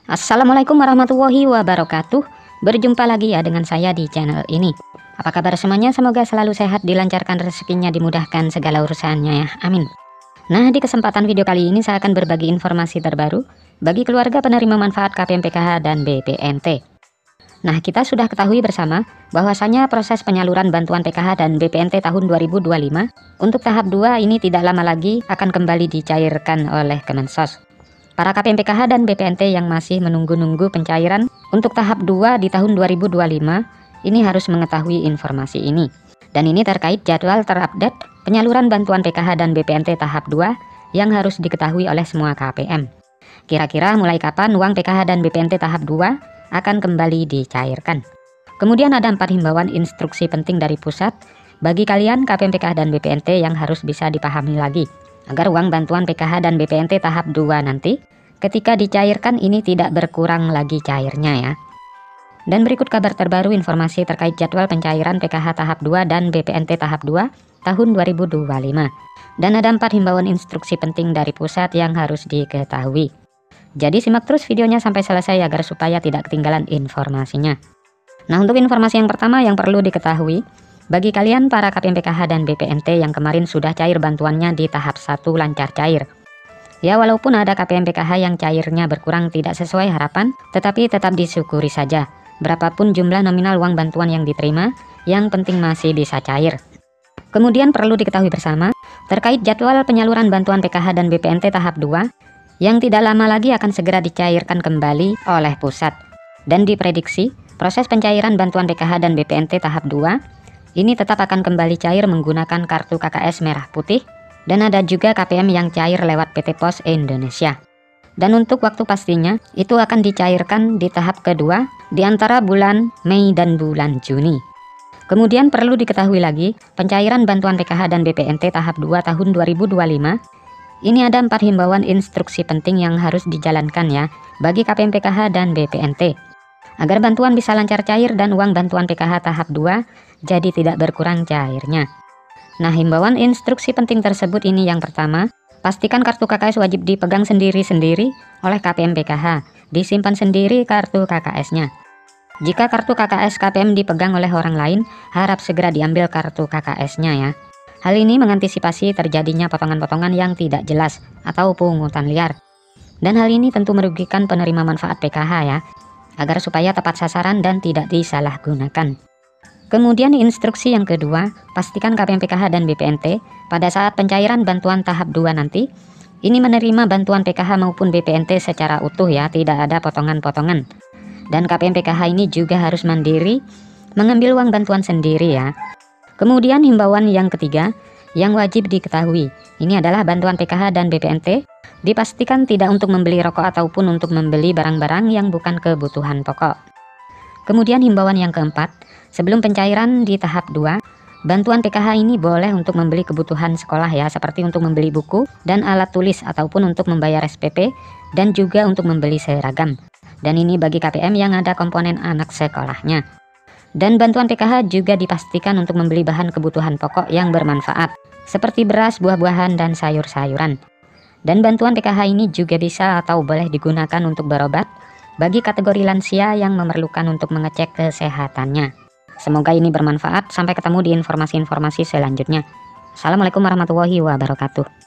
Assalamualaikum warahmatullahi wabarakatuh. Berjumpa lagi ya dengan saya di channel ini. Apa kabar semuanya? Semoga selalu sehat, dilancarkan rezekinya, dimudahkan segala urusannya ya. Amin. Nah, di kesempatan video kali ini saya akan berbagi informasi terbaru bagi keluarga penerima manfaat KPM PKH dan BPNT. Nah, kita sudah ketahui bersama bahwasanya proses penyaluran bantuan PKH dan BPNT tahun 2025 untuk tahap 2 ini tidak lama lagi akan kembali dicairkan oleh Kemensos. Para KPM PKH dan BPNT yang masih menunggu-nunggu pencairan untuk tahap 2 di tahun 2025 ini harus mengetahui informasi ini. Dan ini terkait jadwal terupdate penyaluran bantuan PKH dan BPNT tahap 2 yang harus diketahui oleh semua KPM. Kira-kira mulai kapan uang PKH dan BPNT tahap 2 akan kembali dicairkan. Kemudian ada 4 himbauan instruksi penting dari pusat bagi kalian KPM PKH dan BPNT yang harus bisa dipahami lagi, agar uang bantuan PKH dan BPNT tahap 2 nanti ketika dicairkan ini tidak berkurang lagi cairnya ya. Dan berikut kabar terbaru informasi terkait jadwal pencairan PKH tahap 2 dan BPNT tahap 2 tahun 2025. Dan ada 4 himbauan instruksi penting dari pusat yang harus diketahui. Jadi simak terus videonya sampai selesai agar supaya tidak ketinggalan informasinya. Nah, untuk informasi yang pertama yang perlu diketahui bagi kalian para KPM PKH dan BPNT yang kemarin sudah cair bantuannya di tahap 1 lancar cair. Ya, walaupun ada KPM PKH yang cairnya berkurang tidak sesuai harapan, tetapi tetap disyukuri saja. Berapapun jumlah nominal uang bantuan yang diterima, yang penting masih bisa cair. Kemudian perlu diketahui bersama terkait jadwal penyaluran bantuan PKH dan BPNT tahap 2 yang tidak lama lagi akan segera dicairkan kembali oleh pusat. Dan diprediksi proses pencairan bantuan PKH dan BPNT tahap 2 ini tetap akan kembali cair menggunakan kartu KKS merah putih, dan ada juga KPM yang cair lewat PT Pos Indonesia. Dan untuk waktu pastinya itu akan dicairkan di tahap kedua di antara bulan Mei dan bulan Juni. Kemudian perlu diketahui lagi pencairan bantuan PKH dan BPNT tahap 2 tahun 2025. Ini ada 4 himbauan instruksi penting yang harus dijalankan ya bagi KPM PKH dan BPNT, agar bantuan bisa lancar cair dan uang bantuan PKH tahap 2 jadi tidak berkurang cairnya. Nah, himbauan instruksi penting tersebut ini yang pertama, pastikan kartu KKS wajib dipegang sendiri-sendiri oleh KPM PKH, disimpan sendiri kartu KKS-nya. Jika kartu KKS KPM dipegang oleh orang lain, harap segera diambil kartu KKS-nya ya. Hal ini mengantisipasi terjadinya potongan-potongan yang tidak jelas atau pungutan liar. Dan hal ini tentu merugikan penerima manfaat PKH ya, agar supaya tepat sasaran dan tidak disalahgunakan. Kemudian instruksi yang kedua, pastikan KPM PKH dan BPNT pada saat pencairan bantuan tahap 2 nanti, ini menerima bantuan PKH maupun BPNT secara utuh ya, tidak ada potongan-potongan. Dan KPM PKH ini juga harus mandiri mengambil uang bantuan sendiri ya. Kemudian himbauan yang ketiga, yang wajib diketahui, ini adalah bantuan PKH dan BPNT dipastikan tidak untuk membeli rokok ataupun untuk membeli barang-barang yang bukan kebutuhan pokok. Kemudian himbauan yang keempat, sebelum pencairan di tahap 2, bantuan PKH ini boleh untuk membeli kebutuhan sekolah ya, seperti untuk membeli buku dan alat tulis ataupun untuk membayar SPP dan juga untuk membeli seragam. Dan ini bagi KPM yang ada komponen anak sekolahnya. Dan bantuan PKH juga dipastikan untuk membeli bahan kebutuhan pokok yang bermanfaat, seperti beras, buah-buahan, dan sayur-sayuran. Dan bantuan PKH ini juga bisa atau boleh digunakan untuk berobat bagi kategori lansia yang memerlukan untuk mengecek kesehatannya. Semoga ini bermanfaat. Sampai ketemu di informasi-informasi selanjutnya. Assalamualaikum warahmatullahi wabarakatuh.